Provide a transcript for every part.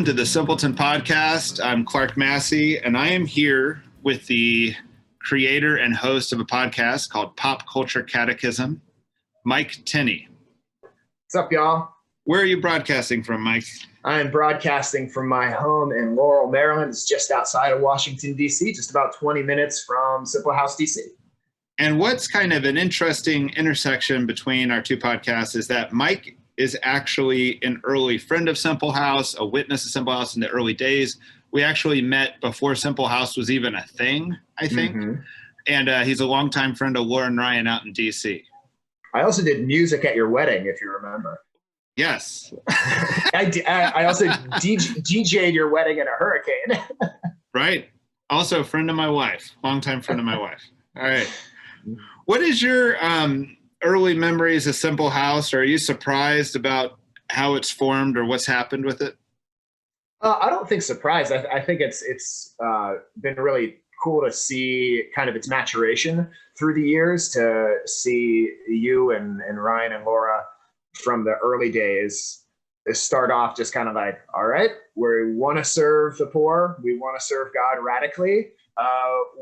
Welcome to the Simpleton Podcast. I'm Clark Massey, and I am here with the creator and host of a podcast called Culture Catechism, Mike Tenney. What's up, y'all? Where are you broadcasting from, Mike? I'm broadcasting from my home in Laurel, Maryland. It's just outside of Washington, D.C., just about 20 minutes from Simple House, D.C. And what's kind of an interesting intersection between our two podcasts is that Mike is actually an early friend of Simple House, a witness of Simple House in the early days. We actually met before Simple House was even a thing, I think. Mm-hmm. And he's a longtime friend of Laura and Ryan out in D.C. I also did music at your wedding, if you remember. Yes. I also DJ'd your wedding in a hurricane. Right. Also a friend of my wife, longtime friend of my wife. All right. What is your early memories of Simple House? Are you surprised about how it's formed or what's happened with it? I don't think surprised. I think it's been really cool to see kind of its maturation through the years, to see you and Ryan and Laura from the early days start off just kind of like, all right, we want to serve the poor. We want to serve God radically.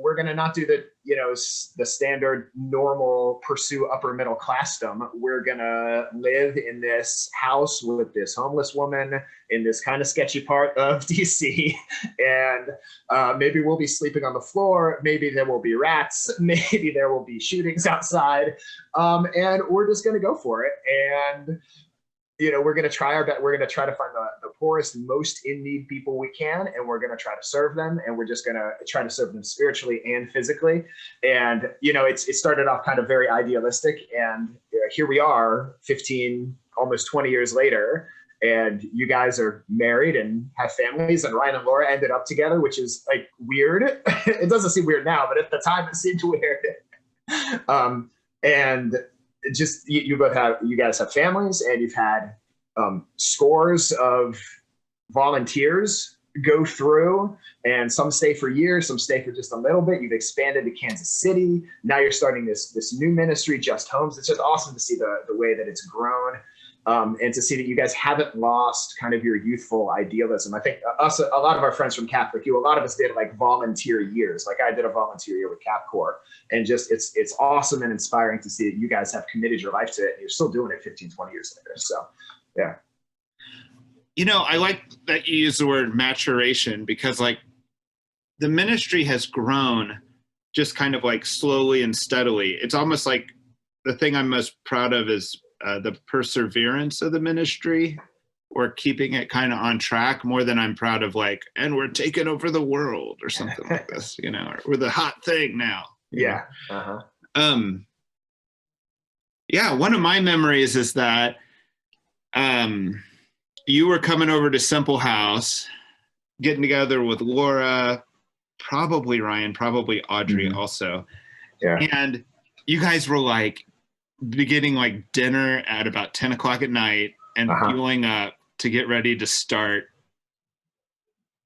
We're going to not do the standard normal pursue upper middle classdom. We're going to live in this house with this homeless woman in this kind of sketchy part of DC. And maybe we'll be sleeping on the floor. Maybe there will be rats. Maybe there will be shootings outside. And we're just going to go for it. And we're going to try our best. We're going to try to find the poorest, most in need people we can, and we're going to try to serve them. And we're just going to try to serve them spiritually and physically. And, it started off kind of very idealistic. And here we are 15, almost 20 years later. And you guys are married and have families. And Ryan and Laura ended up together, which is like weird. It doesn't seem weird now, but at the time it seemed weird. And just you guys have families, and you've had scores of volunteers go through, and some stay for years, some stay for just a little bit. You've expanded to Kansas City. Now you're starting this new ministry, Just Homes. It's just awesome to see the way that it's grown, and to see that you guys haven't lost kind of your youthful idealism. I think a lot of our friends from Catholic U, a lot of us did like volunteer years. Like I did a volunteer year with Cap Corps, and just it's awesome and inspiring to see that you guys have committed your life to it, and you're still doing it 15, 20 years later. So, yeah. I like that you use the word maturation, because like the ministry has grown just kind of like slowly and steadily. It's almost like the thing I'm most proud of is the perseverance of the ministry, or keeping it kind of on track, more than I'm proud of like, and we're taking over the world or something like this, or we're the hot thing now. Yeah. Yeah. One of my memories is that you were coming over to Simple House, getting together with Laura, probably Ryan, probably Audrey also. Yeah. And you guys were like beginning like dinner at about 10 o'clock at night and fueling up to get ready to start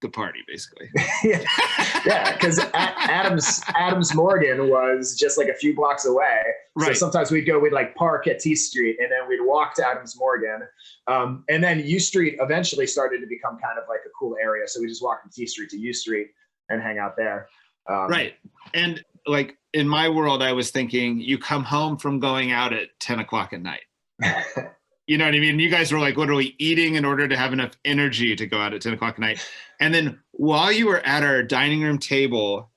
the party, basically. Yeah, because Adams Morgan was just like a few blocks away. Right. So sometimes we'd like park at T Street, and then we'd walk to Adams Morgan. And then U Street eventually started to become kind of like a cool area. So we just walked from T Street to U Street and hang out there. Right. And like in my world, I was thinking you come home from going out at 10 o'clock at night. You know what I mean? You guys were like literally eating in order to have enough energy to go out at 10 o'clock at night. And then while you were at our dining room table,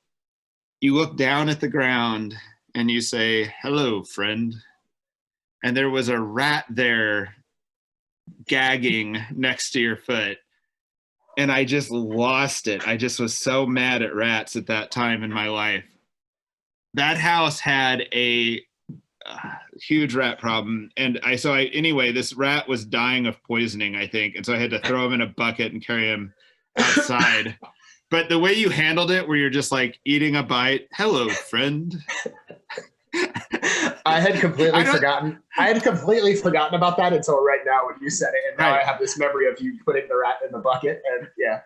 you look down at the ground and you say, "Hello, friend." And there was a rat there gagging next to your foot. And I just lost it. I just was so mad at rats at that time in my life. That house had a huge rat problem. And anyway, this rat was dying of poisoning, I think. And so I had to throw him in a bucket and carry him outside. But the way you handled it, where you're just like eating a bite, "Hello, friend." I had completely forgotten about that until right now when you said it. And now I have this memory of you putting the rat in the bucket. And yeah.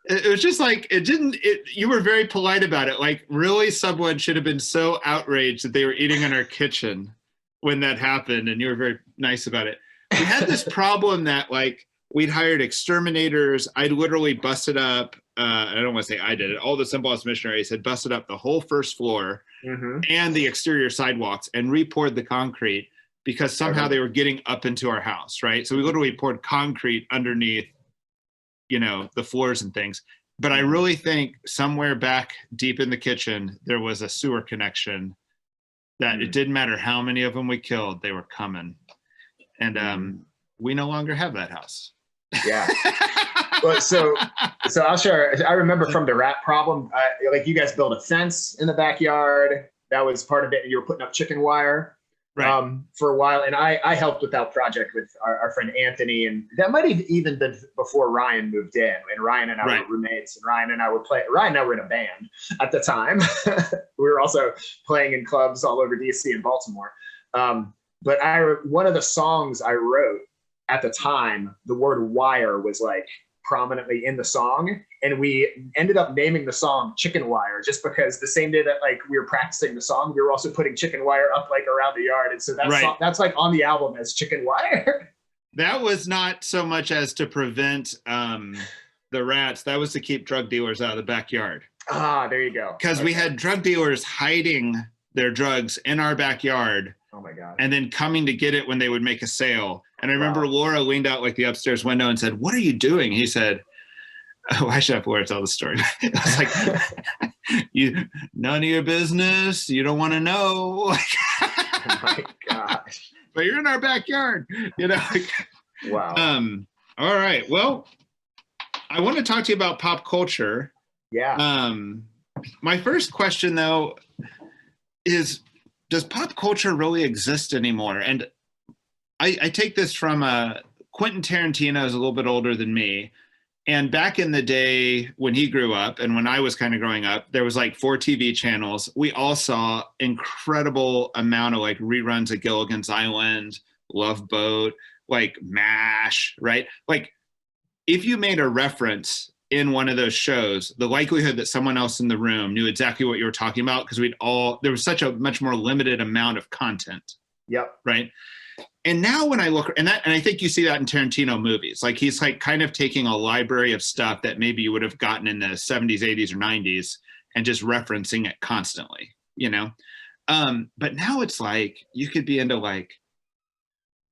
It was just like, you were very polite about it. Like really someone should have been so outraged that they were eating in our kitchen when that happened. And you were very nice about it. We had this problem that like we'd hired exterminators. I'd literally busted up, I don't want to say I did it, all the Simpleton missionaries had busted up the whole first floor and the exterior sidewalks and re-poured the concrete because somehow they were getting up into our house, right? So we literally poured concrete underneath, the floors and things. But I really think somewhere back deep in the kitchen, there was a sewer connection that it didn't matter how many of them we killed, they were coming. And we no longer have that house. Yeah. Well, so I'll share. I remember from the rat problem, like you guys built a fence in the backyard. That was part of it. You were putting up chicken wire for a while. And I helped with that project with our friend Anthony. And that might have even been before Ryan moved in. And Ryan and I were roommates. And Ryan and I were in a band at the time. We were also playing in clubs all over DC and Baltimore. But one of the songs I wrote at the time, the word wire was like prominently in the song. And we ended up naming the song Chicken Wire just because the same day that like we were practicing the song, we were also putting chicken wire up like around the yard. And so that's like on the album as Chicken Wire. That was not so much as to prevent the rats. That was to keep drug dealers out of the backyard. Ah, there you go. Because we had drug dealers hiding their drugs in our backyard. Oh my God. And then coming to get it when they would make a sale. And I remember Laura leaned out like the upstairs window and said, "What are you doing?" He said, "Oh, I should have Laura tell the story." I was like, none of your business. You don't want to know. Oh my gosh. But you're in our backyard, Wow. All right. Well, I want to talk to you about pop culture. Yeah. My first question though is, does pop culture really exist anymore? And I take this from Quentin Tarantino is a little bit older than me. And back in the day when he grew up and when I was kind of growing up, there was like 4 TV channels. We all saw incredible amount of like reruns of Gilligan's Island, Love Boat, like MASH, right? Like if you made a reference in one of those shows, the likelihood that someone else in the room knew exactly what you were talking about, because there was such a much more limited amount of content. Yep. Right. And now when I look, and I think you see that in Tarantino movies, like he's like kind of taking a library of stuff that maybe you would have gotten in the 70s, 80s, or 90s and just referencing it constantly, But now it's like you could be into like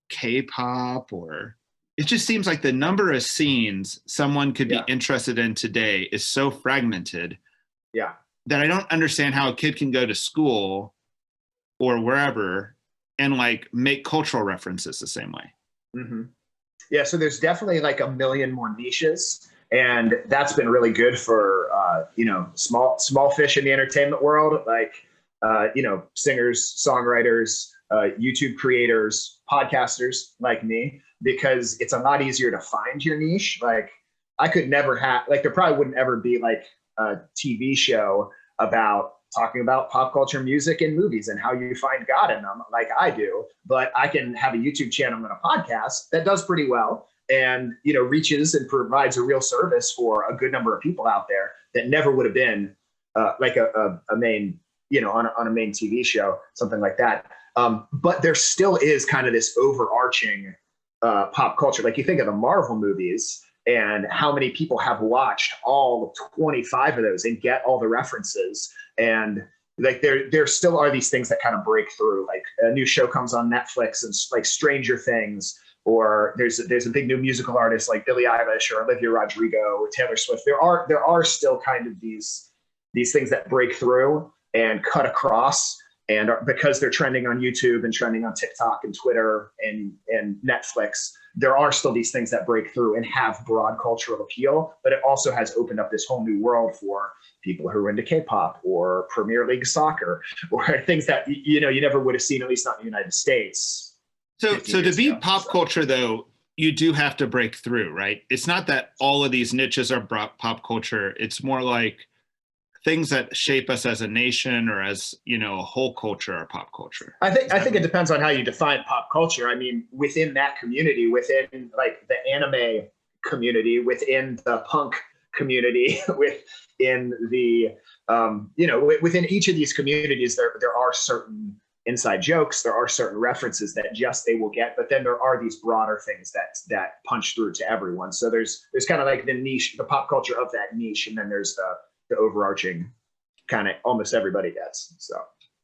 K-pop, or it just seems like the number of scenes someone could be interested in today is so fragmented that I don't understand how a kid can go to school or wherever and like make cultural references the same way. Mm-hmm. Yeah, so there's definitely like a million more niches, and that's been really good for small fish in the entertainment world, like singers, songwriters, YouTube creators, podcasters like me, because it's a lot easier to find your niche. Like I could never there probably wouldn't ever be like a TV show about talking about pop culture, music, and movies and how you find God in them like I do. But I can have a YouTube channel and a podcast that does pretty well and, reaches and provides a real service for a good number of people out there that never would have been like a main, on a main TV show, something like that. But there still is kind of this overarching pop culture. Like you think of the Marvel movies and how many people have watched all 25 of those and get all the references. And like there still are these things that kind of break through. Like a new show comes on Netflix and like Stranger Things, or there's a big new musical artist like Billie Eilish or Olivia Rodrigo or Taylor Swift. There are still kind of these things that break through and cut across. And because they're trending on YouTube and trending on TikTok and Twitter and Netflix, there are still these things that break through and have broad cultural appeal. But it also has opened up this whole new world for people who are into K-pop or Premier League soccer or things that you never would have seen, at least not in the United States. So to be pop culture, though, you do have to break through, right? It's not that all of these niches are pop culture. It's more like things that shape us as a nation or as, a whole culture are pop culture. I think it depends on how you define pop culture. I mean, within that community, within like the anime community, within the punk community, within the, within each of these communities, there are certain inside jokes. There are certain references that just they will get, but then there are these broader things that punch through to everyone. So there's kind of like the niche, the pop culture of that niche, and then there's the overarching kind of almost everybody gets.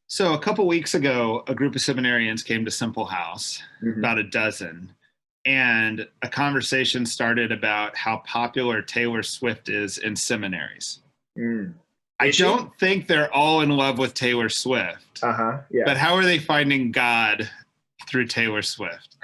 So a couple weeks ago, a group of seminarians came to Simple House, about a dozen, and a conversation started about how popular Taylor Swift is in seminaries. I don't think they're all in love with Taylor Swift. Yeah. But how are they finding God through Taylor Swift?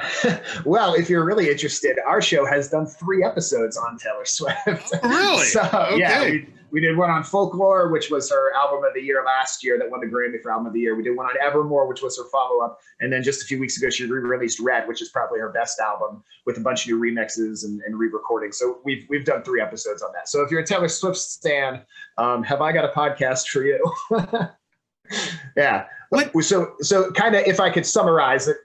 Well, if you're really interested, our show has done 3 episodes on Taylor Swift. Really? So, okay. Yeah, we did one on Folklore, which was her album of the year last year that won the Grammy for album of the year. We did one on Evermore, which was her follow-up. And then just a few weeks ago, she re-released Red, which is probably her best album, with a bunch of new remixes and re-recordings. So we've done 3 episodes on that. So if you're a Taylor Swift stan, have I got a podcast for you? Yeah. What? So kind of, if I could summarize it,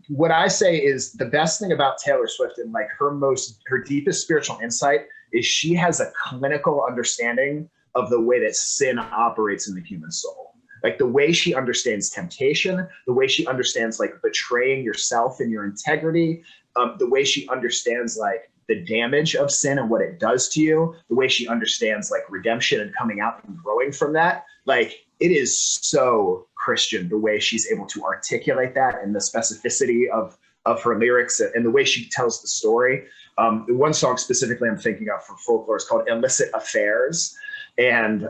what I say is the best thing about Taylor Swift and like her deepest spiritual insight is she has a clinical understanding of the way that sin operates in the human soul. Like the way she understands temptation, the way she understands like betraying yourself and your integrity, the way she understands like the damage of sin and what it does to you, the way she understands like redemption and coming out and growing from that. Like it is so Christian, the way she's able to articulate that and the specificity of her lyrics and the way she tells the story. The one song specifically I'm thinking of from Folklore is called Illicit Affairs. And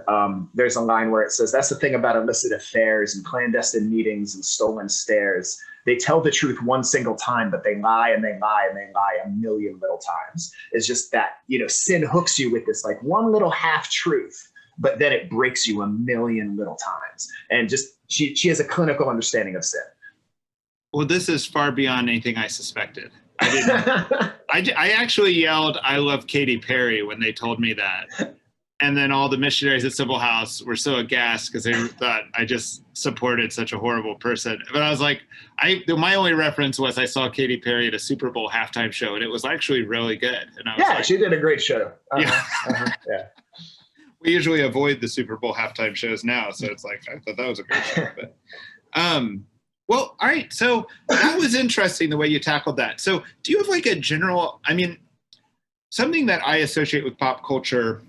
there's a line where it says, that's the thing about illicit affairs and clandestine meetings and stolen stares. They tell the truth one single time, but they lie and they lie and they lie a million little times. It's just that, sin hooks you with this like one little half truth, but then it breaks you a million little times. And just, she has a clinical understanding of sin. Well, this is far beyond anything I suspected. I actually yelled, "I love Katy Perry" when they told me that. And then all the missionaries at Simple House were so aghast because they thought I just supported such a horrible person. But I was like, my only reference was I saw Katy Perry at a Super Bowl halftime show, and it was actually really good. And I was like, she did a great show. Yeah. Yeah. We usually avoid the Super Bowl halftime shows now, so it's like I thought that was a great show. But well, all right. So that was interesting the way you tackled that. So do you have like a general, something that I associate with pop culture,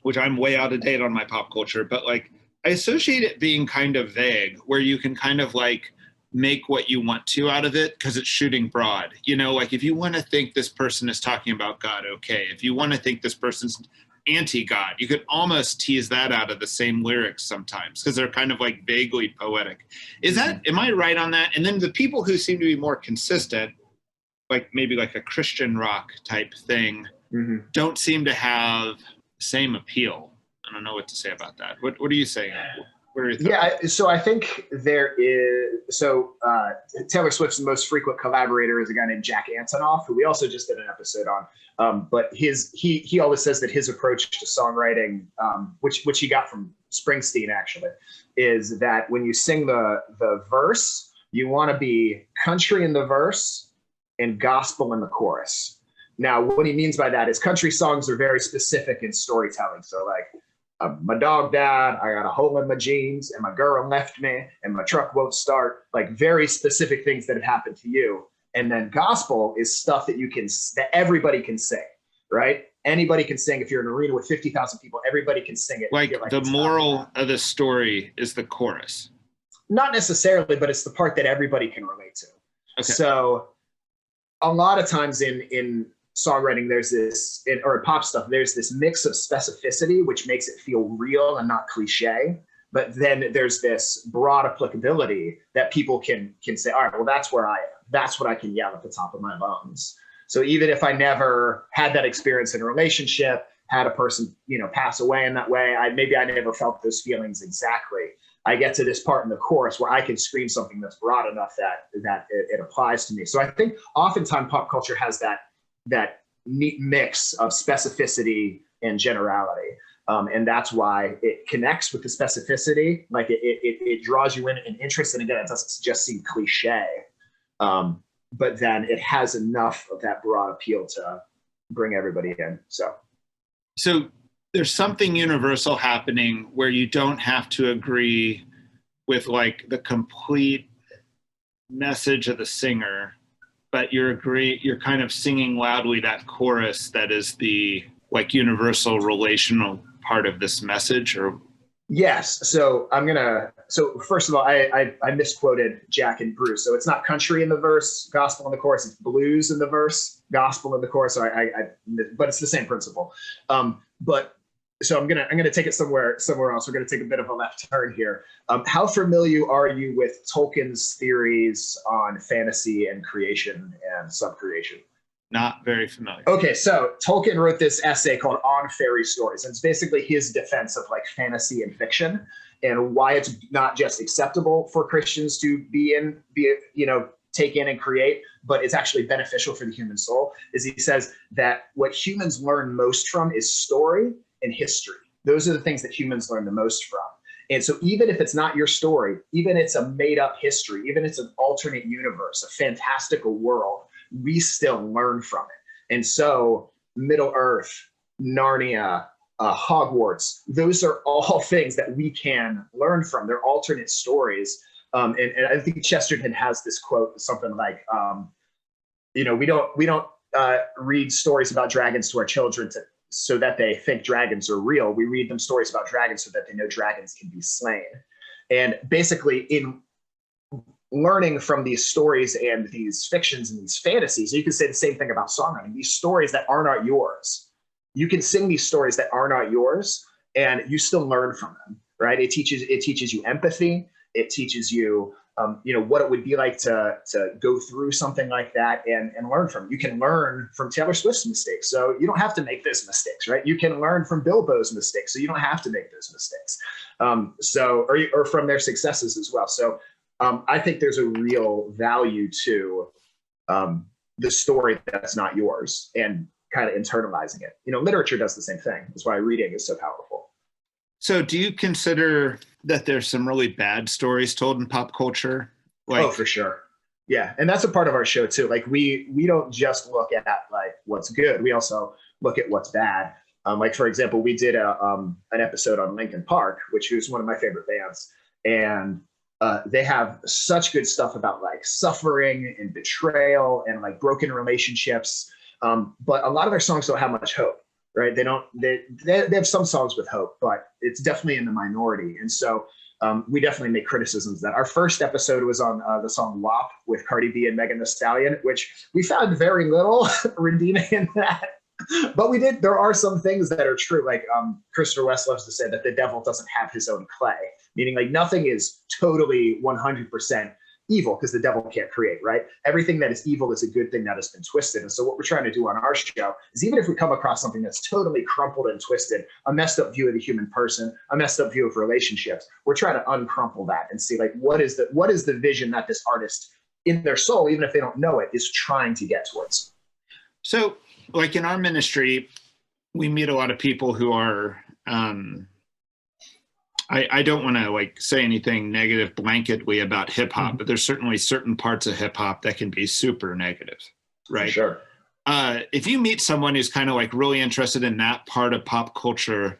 which I'm way out of date on my pop culture, but like I associate it being kind of vague, where you can kind of like make what you want to out of it because it's shooting broad. Like if you want to think this person is talking about God, okay. If you want to think this person's anti-God, you could almost tease that out of the same lyrics sometimes because they're kind of like vaguely poetic. Am I right on that? And then the people who seem to be more consistent, like maybe like a Christian rock type thing, don't seem to have the same appeal. I don't know what to say about that. What are you saying? What are your thoughts? Yeah, so I think there is, Taylor Swift's most frequent collaborator is a guy named Jack Antonoff, who we also just did an episode on. But he always says that his approach to songwriting, which he got from Springsteen actually, is that when you sing the verse, you want to be country in the verse and gospel in the chorus. Now, what he means by that is country songs are very specific in storytelling. So like, my dog died, I got a hole in my jeans, and my girl left me, and my truck won't start, like very specific things that have happened to you. And then gospel is stuff that everybody can sing, right? Anybody can sing. If you're in an arena with 50,000 people, everybody can sing it. Like the moral of the story is the chorus. Not necessarily, but it's the part that everybody can relate to. Okay. So a lot of times in songwriting, or pop stuff, there's this mix of specificity, which makes it feel real and not cliche. But then there's this broad applicability that people can say, all right, well, that's where I am. That's what I can yell at the top of my lungs. So even if I never had that experience in a relationship, had a person, pass away in that way, maybe I never felt those feelings exactly. I get to this part in the chorus where I can scream something that's broad enough that it applies to me. So I think oftentimes pop culture has that neat mix of specificity and generality. And that's why it connects with the specificity. Like it draws you in and interest. And again, it doesn't just seem cliche. But then it has enough of that broad appeal to bring everybody in. So there's something universal happening where you don't have to agree with like the complete message of the singer, but you're kind of singing loudly that chorus that is the like universal relational part of this message? Or yes. So first of all, I misquoted Jack and Bruce. So it's not country in the verse, gospel in the chorus. It's blues in the verse, gospel in the chorus. So but it's the same principle. So I'm gonna take it somewhere else. We're gonna take a bit of a left turn here. How familiar are you with Tolkien's theories on fantasy and creation and subcreation? Not very familiar. Okay, so Tolkien wrote this essay called On Fairy Stories, and it's basically his defense of like fantasy and fiction and why it's not just acceptable for Christians to take in and create, but it's actually beneficial for the human soul. Is he says that what humans learn most from is story and history. Those are the things that humans learn the most from. And so even if it's not your story, even it's a made up history, even it's an alternate universe, a fantastical world, we still learn from it. And so Middle Earth, Narnia, Hogwarts, those are all things that we can learn from. They're alternate stories. And I think Chesterton has this quote, something like, we don't read stories about dragons to our children so that they think dragons are real. We read them stories about dragons so that they know dragons can be slain. And basically in learning from these stories and these fictions and these fantasies, you can say the same thing about songwriting. These stories that are not yours, you can sing these stories that are not yours, and you still learn from them, right? It teaches you empathy. It teaches you, what it would be like to go through something like that and learn from it. You can learn from Taylor Swift's mistakes, so you don't have to make those mistakes, right? You can learn from Bilbo's mistakes, so you don't have to make those mistakes. Or from their successes as well. So I think there's a real value to the story that's not yours and kind of internalizing it. Literature does the same thing. That's why reading is so powerful. So do you consider that there's some really bad stories told in pop culture? For sure. Yeah. And that's a part of our show too. Like we don't just look at like what's good. We also look at what's bad. Like for example, we did an episode on Linkin Park, which is one of my favorite bands. And they have such good stuff about like suffering and betrayal and like broken relationships. But a lot of their songs don't have much hope, right? They have some songs with hope, but it's definitely in the minority. And so we definitely make criticisms that. Our first episode was on the song WAP with Cardi B and Megan Thee Stallion, which we found very little redeeming in that. But there are some things that are true. Like Christopher West loves to say that the devil doesn't have his own clay, meaning like nothing is totally 100% evil because the devil can't create, right? Everything that is evil is a good thing that has been twisted. And so what we're trying to do on our show is, even if we come across something that's totally crumpled and twisted, a messed up view of the human person, a messed up view of relationships, we're trying to uncrumple that and see like what is the vision that this artist in their soul, even if they don't know it, is trying to get towards. So like in our ministry, we meet a lot of people who are I don't want to like say anything negative blanketly about hip hop, but there's certainly certain parts of hip hop that can be super negative, right? For sure. If you meet someone who's kind of like really interested in that part of pop culture,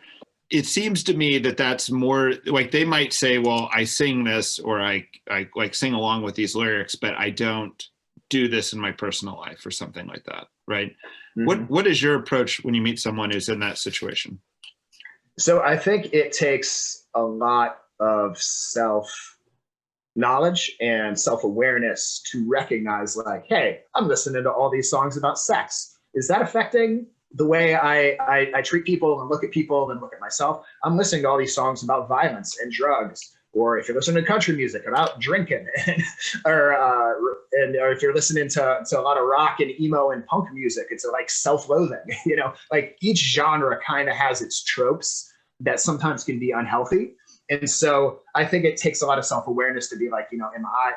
it seems to me that that's more like they might say, well, I sing this or I like sing along with these lyrics, but I don't do this in my personal life or something like that, right? Mm-hmm. What is your approach when you meet someone who's in that situation? So I think it takes a lot of self-knowledge and self-awareness to recognize like, hey, I'm listening to all these songs about sex. Is that affecting the way I treat people and look at people and look at myself? I'm listening to all these songs about violence and drugs. Or if you're listening to country music about drinking, or if you're listening to a lot of rock and emo and punk music, it's like self-loathing. Like each genre kind of has its tropes that sometimes can be unhealthy. And so I think it takes a lot of self-awareness to be like,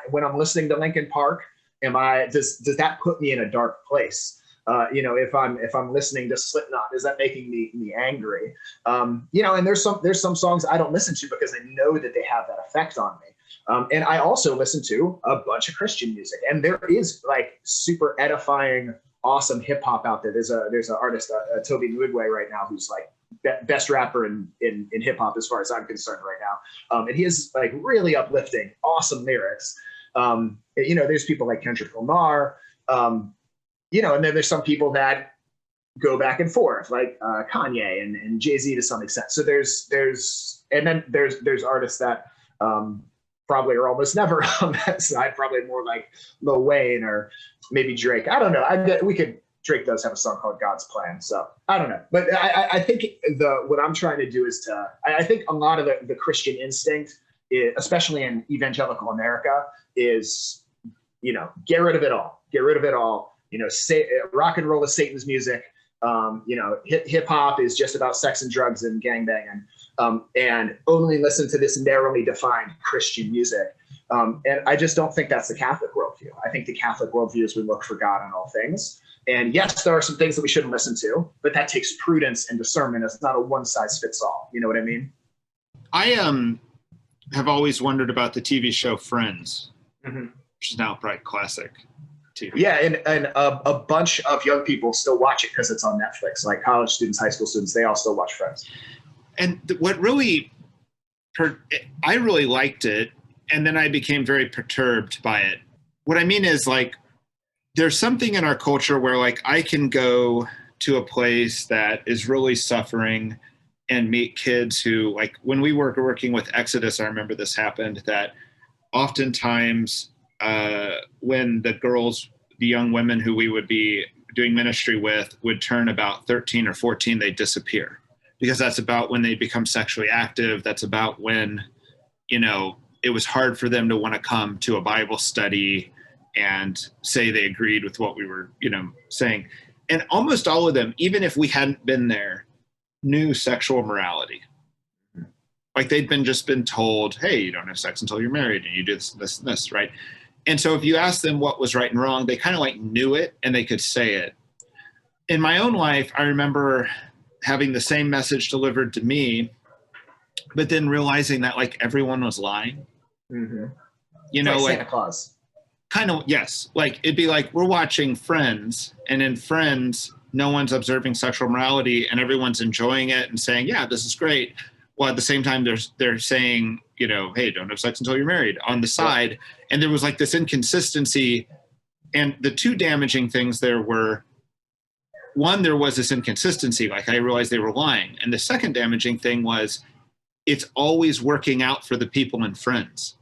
when I'm listening to Linkin Park, does that put me in a dark place? If I'm listening to Slipknot, is that making me angry? And there's some songs I don't listen to because I know that they have that effect on me. And I also listen to a bunch of Christian music, and there is like super edifying, awesome hip hop out there. There's an artist, Toby Nwigwe right now, who's like best rapper in hip hop as far as I'm concerned right now. And he has like really uplifting, awesome lyrics. There's people like Kendrick Lamar, and then there's some people that go back and forth, like Kanye and Jay-Z to some extent. So there's artists that probably are almost never on that side, probably more like Lil Wayne or maybe Drake. I don't know. Drake does have a song called God's Plan. So I don't know. But I think what I'm trying to do is I think a lot of the Christian instinct, especially in evangelical America, is, get rid of it all. Get rid of it all. Say rock and roll is Satan's music. Hip hop is just about sex and drugs and gangbanging, and only listen to this narrowly defined Christian music. And I just don't think that's the Catholic worldview. I think the Catholic worldview is we look for God in all things. And yes, there are some things that we shouldn't listen to, but that takes prudence and discernment. It's not a one size fits all. You know what I mean? I have always wondered about the TV show Friends, mm-hmm. which is now probably classic TV. Yeah, and a bunch of young people still watch it because it's on Netflix. Like college students, high school students, they all still watch Friends. And what really, I really liked it, and then I became very perturbed by it. What I mean is, like, there's something in our culture where, like, I can go to a place that is really suffering and meet kids who, like, when we were working with Exodus, I remember this happened, that oftentimes when the young women who we would be doing ministry with would turn about 13 or 14, they disappear, because that's about when they become sexually active. That's about when, it was hard for them to want to come to a Bible study and say they agreed with what we were, saying. And almost all of them, even if we hadn't been there, knew sexual morality. Like they'd just been told, hey, you don't have sex until you're married and you do this, and this, right? And so if you asked them what was right and wrong, they kind of like knew it and they could say it. In my own life, I remember having the same message delivered to me, but then realizing that like everyone was lying. Mm-hmm. Like Santa Claus. Kind of, yes. Like it'd be like we're watching Friends, and in Friends, no one's observing sexual morality and everyone's enjoying it and saying, yeah, this is great. Well, at the same time, they're saying, hey, don't have sex until you're married on the side. Yeah. And there was like this inconsistency. And the two damaging things there were, one, there was this inconsistency. Like I realized they were lying. And the second damaging thing was it's always working out for the people in Friends.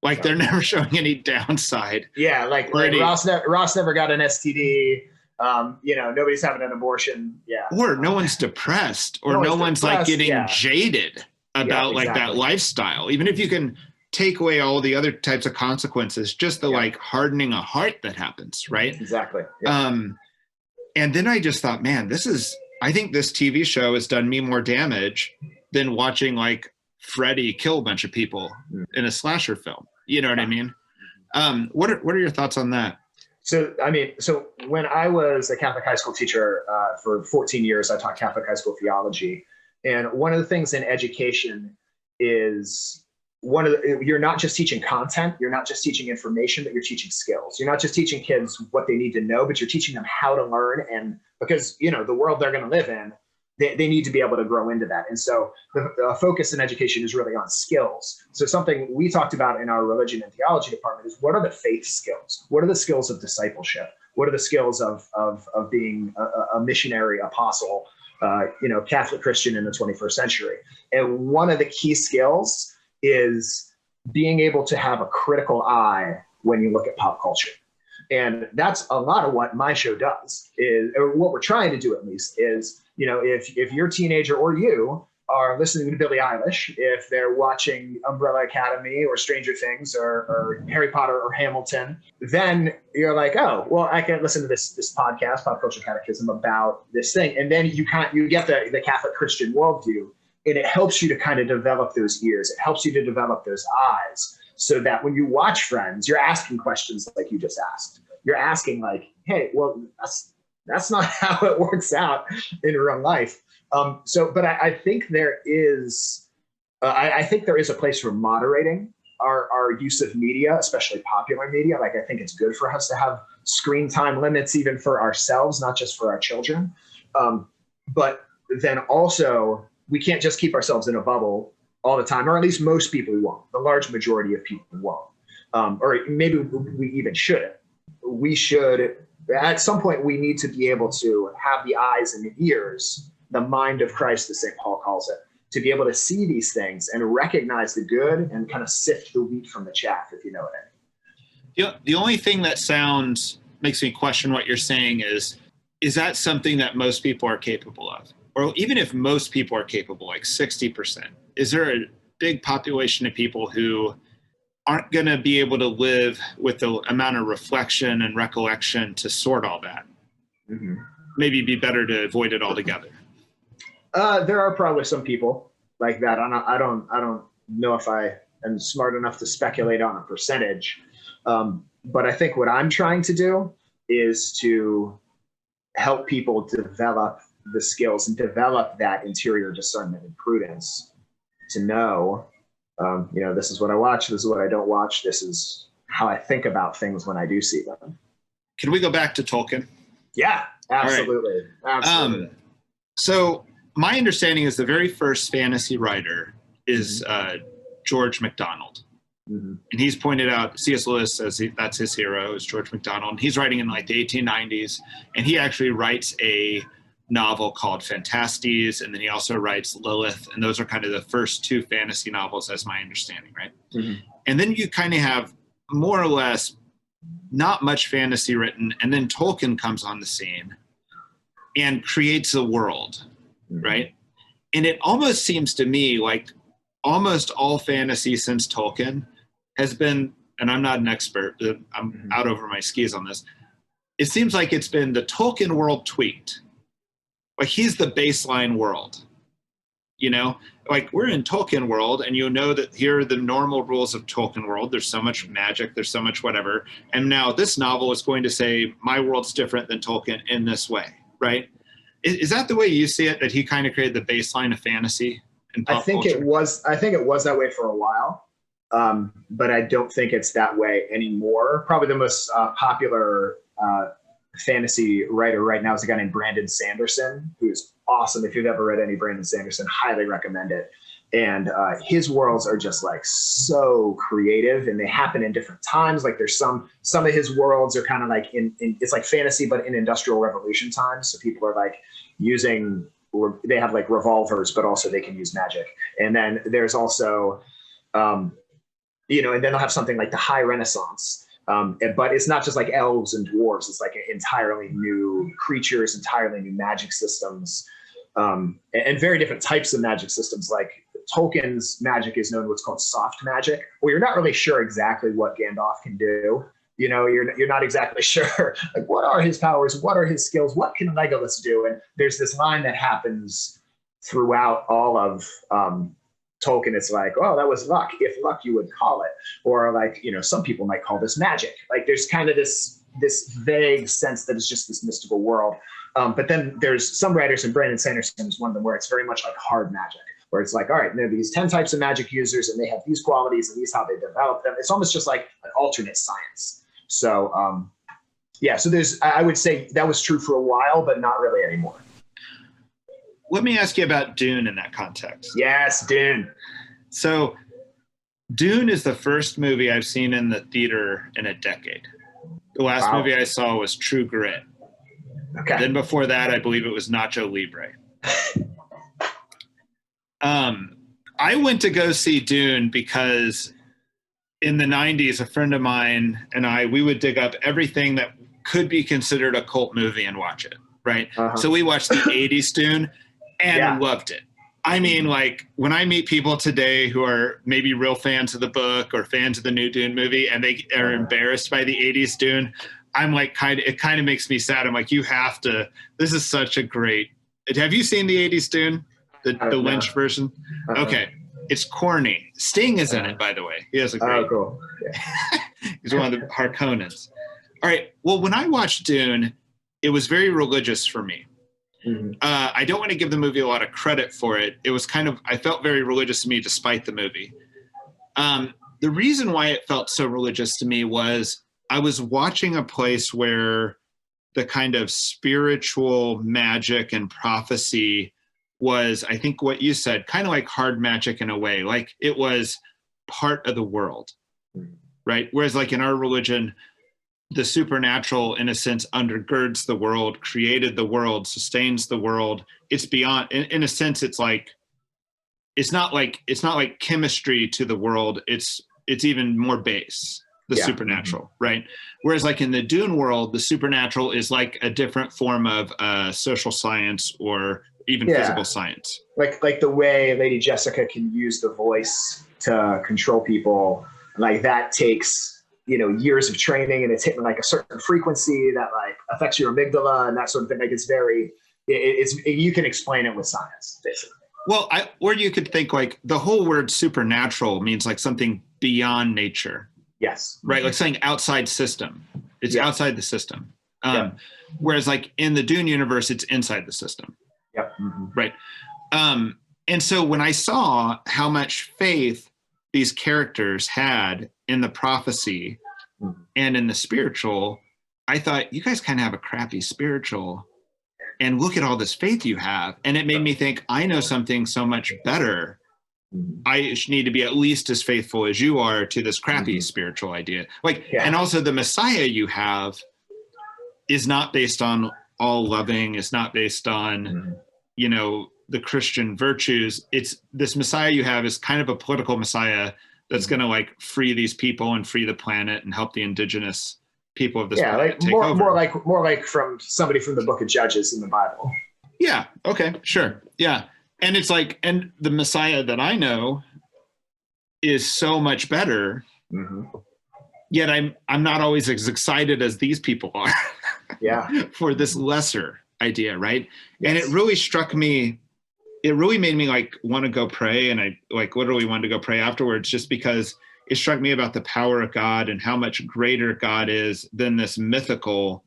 Like they're never showing any downside. Yeah, like Ross never got an STD. Nobody's having an abortion. Yeah. Or no one's depressed, or no one's like getting jaded about like that lifestyle. Even if you can take away all the other types of consequences, just the like hardening a heart that happens, right? Exactly. Yeah. And then I just thought, man, I think this TV show has done me more damage than watching like Freddy kill a bunch of people in a slasher film. You know what I mean? What are your thoughts on that? So when I was a Catholic high school teacher for 14 years, I taught Catholic high school theology. And one of the things in education is you're not just teaching content, you're not just teaching information, but you're teaching skills. You're not just teaching kids what they need to know, but you're teaching them how to learn. And because, the world they're going to live in, they need to be able to grow into that. And so the focus in education is really on skills. So something we talked about in our religion and theology department is, what are the faith skills? What are the skills of discipleship? What are the skills of being a missionary, apostle, Catholic Christian in the 21st century? And one of the key skills is being able to have a critical eye when you look at pop culture. And that's a lot of what my show does, or what we're trying to do at least, is, if you're a teenager or you are listening to Billie Eilish, if they're watching Umbrella Academy or Stranger Things or Harry Potter or Hamilton, then you're like, oh, well, I can listen to this podcast, Pop Culture Catechism, about this thing. And then you get the Catholic Christian worldview, and it helps you to kind of develop those ears. It helps you to develop those eyes, so that when you watch Friends, you're asking questions like you just asked. You're asking like, hey, well, that's not how it works out in real life. But I think there is, I think there is a place for moderating our use of media, especially popular media. Like, I think it's good for us to have screen time limits, even for ourselves, not just for our children. But then also we can't just keep ourselves in a bubble all the time, or at least most people won't. The large majority of people won't. Or maybe we even shouldn't. We should, at some point, we need to be able to have the eyes and the ears, the mind of Christ, as St. Paul calls it, to be able to see these things and recognize the good and kind of sift the wheat from the chaff, if you know what I mean. The only thing that makes me question what you're saying is that something that most people are capable of? Or even if most people are capable, like 60%, is there a big population of people who aren't going to be able to live with the amount of reflection and recollection to sort all that? Mm-hmm. Maybe it'd be better to avoid it altogether. There are probably some people like that. I don't know if I am smart enough to speculate on a percentage. But I think what I'm trying to do is to help people develop the skills and develop that interior discernment and prudence to know, this is what I watch, this is what I don't watch, this is how I think about things when I do see them. Can we go back to Tolkien? Yeah, absolutely. Right. Absolutely. So my understanding is the very first fantasy writer is George MacDonald. Mm-hmm. And he's pointed out, C.S. Lewis says that's his hero, is George MacDonald. And he's writing in like the 1890s. And he actually writes a novel called Phantastes. And then he also writes Lilith. And those are kind of the first two fantasy novels, as my understanding, right? Mm-hmm. And then you kind of have more or less not much fantasy written. And then Tolkien comes on the scene and creates a world, mm-hmm. right? And it almost seems to me like almost all fantasy since Tolkien has been, and I'm not an expert, I'm mm-hmm. out over my skis on this. It seems like it's been the Tolkien world tweaked. Like he's the baseline world, like we're in Tolkien world and you know that here are the normal rules of Tolkien world. There's so much magic, there's so much whatever. And now this novel is going to say my world's different than Tolkien in this way, right? Is that the way you see it, that he kind of created the baseline of fantasy and pop culture? It was that way for a while. But I don't think it's that way anymore. Probably the most popular fantasy writer right now is a guy named Brandon Sanderson, who's awesome. If you've ever read any Brandon Sanderson, highly recommend it. And his worlds are just like so creative, and they happen in different times. Like there's some of his worlds are kind of like in it's like fantasy, but in Industrial Revolution times. So people are like they have like revolvers, but also they can use magic. And then there's also, and then they'll have something like the High Renaissance. But it's not just like elves and dwarves. It's like entirely new creatures, entirely new magic systems, and very different types of magic systems. Like Tolkien's magic is known as what's called soft magic, where you're not really sure exactly what Gandalf can do. You're not exactly sure, like, what are his powers? What are his skills? What can Legolas do? And there's this line that happens throughout all of Tolkien. It's like, oh, that was luck, if luck you would call it. Or like, some people might call this magic. Like there's kind of this vague sense that it's just this mystical world. But then there's some writers, and Brandon Sanderson is one of them, where it's very much like hard magic, where it's like, all right, there are these 10 types of magic users and they have these qualities and these how they develop them. It's almost just like an alternate science. So, so I would say that was true for a while, but not really anymore. Let me ask you about Dune in that context. Yes, Dune. So Dune is the first movie I've seen in the theater in a decade. The last movie I saw was True Grit. Okay. Then before that, I believe it was Nacho Libre. I went to go see Dune because in the 90s, a friend of mine and we would dig up everything that could be considered a cult movie and watch it, right? Uh-huh. So we watched the 80s Dune and loved it. I mean, like when I meet people today who are maybe real fans of the book or fans of the new Dune movie and they are embarrassed by the 80s Dune, I'm like, it kind of makes me sad. I'm like, you have to, this is such a great, have you seen the 80s Dune? The Lynch version? Okay. It's corny. Sting is in it, by the way. He has a great, cool. Yeah. He's one of the Harkonnens. All right. Well, when I watched Dune, it was very religious for me. Mm-hmm. I don't want to give the movie a lot of credit for it. It was I felt very religious to me despite the movie. The reason why it felt so religious to me was I was watching a place where the kind of spiritual magic and prophecy was, I think what you said, kind of like hard magic in a way, like it was part of the world, right? Whereas like in our religion, the supernatural, in a sense, undergirds the world, created the world, sustains the world. It's beyond, in a sense, it's not like chemistry to the world. It's even more base, the supernatural, right? Whereas like in the Dune world, the supernatural is like a different form of social science or even physical science. Like the way Lady Jessica can use the voice to control people, like that takes, years of training, and it's hitting like a certain frequency that like affects your amygdala and that sort of thing. Like it's you can explain it with science, basically. Well, or you could think like the whole word supernatural means like something beyond nature. Yes. Right. Like something outside system. It's outside the system. Whereas like in the Dune universe, it's inside the system. Yep. Mm-hmm. Right. And so when I saw how much faith these characters had in the prophecy and in the spiritual, I thought, you guys kind of have a crappy spiritual, and look at all this faith you have. And it made me think, I know something so much better. I need to be at least as faithful as you are to this crappy spiritual idea. And also the Messiah you have is not based on all loving. It's not based on, the Christian virtues. It's this Messiah you have is kind of a political Messiah that's going to like free these people and free the planet and help the indigenous people of this planet take over. More like from somebody from the book of Judges in the Bible. Yeah. Okay. Sure. Yeah. And it's like, and the Messiah that I know is so much better. Yet I'm not always as excited as these people are. For this lesser idea, right? Yes. And it really struck me. It really made me like want to go pray, and I like literally wanted to go pray afterwards, just because it struck me about the power of God and how much greater God is than this mythical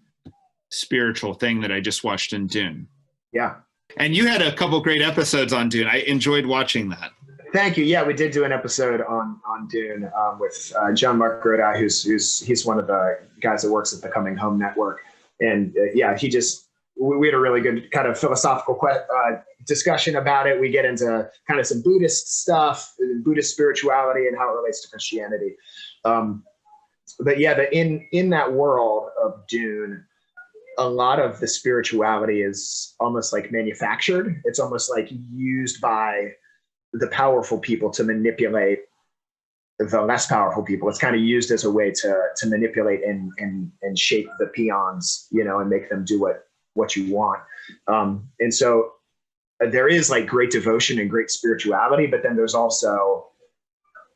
spiritual thing that I just watched in Dune. Yeah. And you had a couple great episodes on Dune. I enjoyed watching that. Thank you. Yeah, we did do an episode on Dune with John Mark Grodi, he's one of the guys that works at the Coming Home Network. And we had a really good kind of philosophical discussion about it. We get into kind of some Buddhist stuff, Buddhist spirituality, and how it relates to Christianity. But in that world of Dune, a lot of the spirituality is almost like manufactured. It's almost like used by the powerful people to manipulate the less powerful people. It's kind of used as a way to manipulate and shape the peons, and make them do what you want. And so there is like great devotion and great spirituality, but then there's also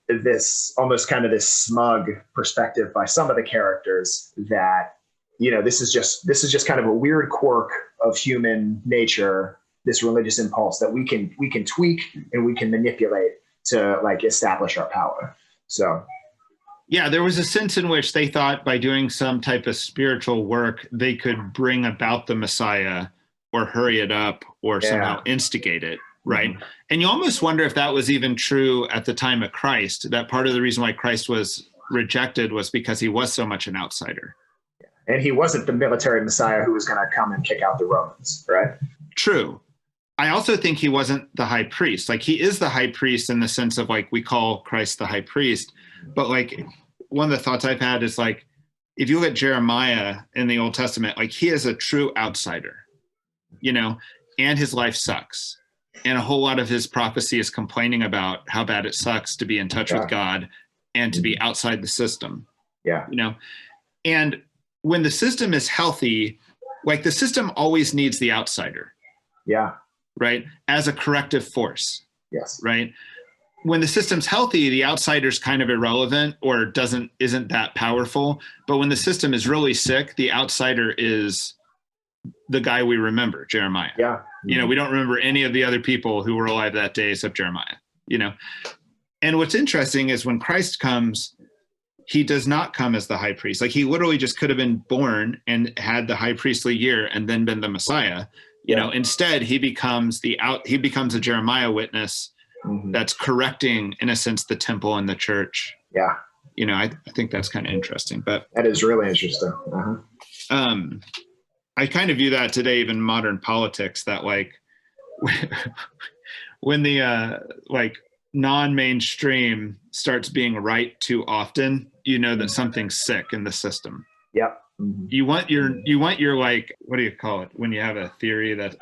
this almost kind of this smug perspective by some of the characters that, this is just kind of a weird quirk of human nature, this religious impulse that we can tweak and we can manipulate to like establish our power. So yeah, there was a sense in which they thought by doing some type of spiritual work, they could bring about the Messiah or hurry it up or somehow instigate it, right? And you almost wonder if that was even true at the time of Christ, that part of the reason why Christ was rejected was because he was so much an outsider. And he wasn't the military Messiah who was going to come and kick out the Romans, right? True. I also think he wasn't the high priest. Like he is the high priest in the sense of like we call Christ the high priest. But like one of the thoughts I've had is like, if you look at Jeremiah in the Old Testament, like he is a true outsider, and his life sucks. And a whole lot of his prophecy is complaining about how bad it sucks to be in touch with God and to be outside the system. Yeah. And when the system is healthy, like the system always needs the outsider. Yeah. Right. As a corrective force. Yes. Right. When the system's healthy, the outsider's kind of irrelevant or isn't that powerful. But when the system is really sick, the outsider is the guy we remember, Jeremiah. Yeah. We don't remember any of the other people who were alive that day except Jeremiah, And what's interesting is when Christ comes, he does not come as the high priest. Like he literally just could have been born and had the high priestly year and then been the Messiah. Instead he becomes a Jeremiah witness that's correcting, in a sense, the temple and the church. Yeah. I think that's kind of interesting, but that is really interesting. I kind of view that today, even modern politics, that like when the like non-mainstream starts being right too often, you know that something's sick in the system. Yep. Mm-hmm. You want your like, what do you call it when you have a theory that